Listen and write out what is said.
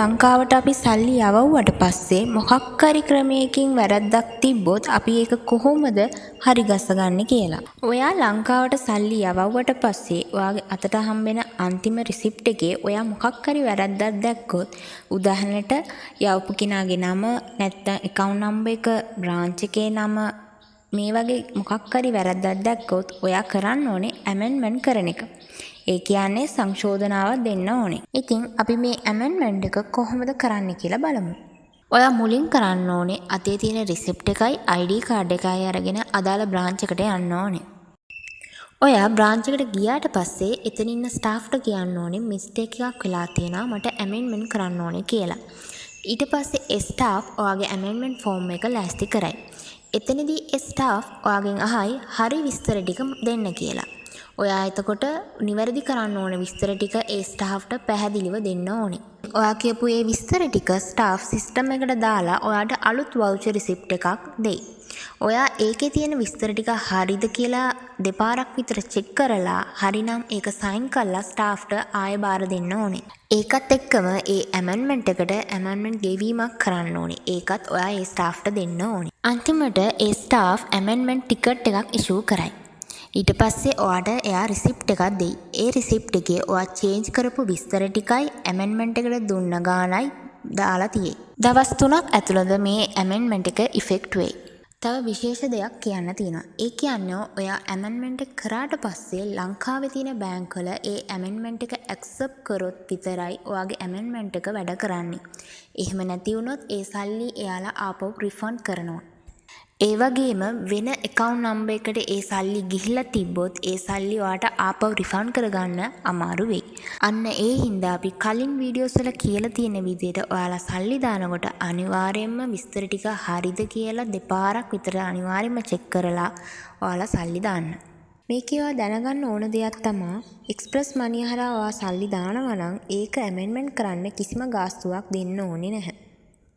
ලංකාවට අපි සල්ලි යවවුවට පස්සේ මොකක් හරි ක්‍රමයකින් වැරද්දක් තිබ්බොත් අපි ඒක කොහොමද හරි ගස්සගන්නේ කියලා. ඔයා ලංකාවට සල්ලි යවවුවට පස්සේ ඔයාගේ අතට හම්බෙන අන්තිම රිසිප්ට් එකේ ඔයා මොකක් හරි වැරද්දක් දැක්කොත් උදාහරණයට යවපු කෙනාගේ නම නැත්නම් account number එක branch එකේ නම මේ වගේ මොකක් හරි වැරද්දක් දැක්කොත් ඔයා කරන්න ඕනේ amendment කරන එක. ඒ කියන්නේ සංශෝධනාවක් දෙන්න ඕනේ. ඉතින් අපි මේ amendment එක කොහොමද කරන්න කියලා බලමු. ඔයා මුලින් කරන්න ඕනේ අතේ තියෙන රිසිප්ට් එකයි ID කාඩ් එකයි අරගෙන අදාළ branch එකට යන්න ඕනේ. ඔයා branch එකට ගියාට පස්සේ එතන ඉන්න staffට කියන්න ඕනේ mistake එකක් වෙලා තියෙනවා මට amendment කරන්න ඕනේ කියලා. ඊට පස්සේ ඒ staff ඔයාගේ amendment form එක ලෑස්ති කරයි. එතනදී ඒ staff ඔයාගෙන් අහයි හරි විස්තර ටික දෙන්න කියලා. ඔයා එතකොට නිවැරදි කරන්න ඕන විස්තර ටික ඒ ස්ටාෆ්ට පැහැදිලිව දෙන්න ඕනේ. ඔයා කියපු ඒ විස්තර ටික ස්ටාෆ් සිස්ටම් එකට දාලා ඔයාට අලුත් වවුචර් රිසිප්ට් එකක් දෙයි. ඔයා ඒකේ තියෙන විස්තර ටික හරිද කියලා දෙපාරක් විතර චෙක් කරලා හරිනම් ඒක සයින් කරලා ස්ටාෆ්ට ආයෙ බාර දෙන්න ඕනේ. ඒකත් එක්කම ඒ amendment එකට amendment ගෙවීමක් කරන්න ඕනේ. ඒකත් ඔයා ඒ ස්ටාෆ්ට දෙන්න ඕනේ. අන්තිමට ඒ ස්ටාෆ් amendment ටිකට් එකක් ඉෂුව කරයි. ඊට පස්සේ ඔයාට එයා රිසිප්ට් එකක් දෙයි. ඒ රිසිප්ට් එකේ ඔයා චේන්ජ් කරපු විස්තර ටිකයි amendment එකට දුන්න ගාණයි දාලා තියෙයි. දවස් 3ක් ඇතුළත මේ amendment එක ඉෆෙක්ට් වෙයි. තව විශේෂ දෙයක් කියන්න තියෙනවා. ඒ කියන්නේ ඔයා amendment එක කරාට පස්සේ ලංකාවේ තියෙන බැංකුවල ඒ amendment එක accept කරොත් විතරයි ඔයාගේ amendment එක වැඩ කරන්නේ. එහෙම නැති වුණොත් ඒ සල්ලි එයාලා ආපහු refund කරනවා. ඒ වගේම වෙන account number එකට ඒ සල්ලි ගිහිල්ලා තිබ්බොත් ඒ සල්ලි ඔයාට ආපහු refund කරගන්න අමාරු වෙයි. අන්න ඒ හින්දා අපි කලින් වීඩියෝස් වල කියලා තියෙන විදිහට ඔයාලා සල්ලි දානකොට අනිවාර්යයෙන්ම විස්තර ටික හරිද කියලා දෙපාරක් විතර අනිවාර්යයෙන්ම චෙක් කරලා ඔයාලා සල්ලි දාන්න. මේකේ ඔයා දැනගන්න ඕන දෙයක් තමයි එක්ස්ප්‍රස් මනි හරහා ඔයා සල්ලි දානවා නම් ඒක amendment කරන්න කිසිම ගාස්තුවක් දෙන්න ඕනේ නැහැ.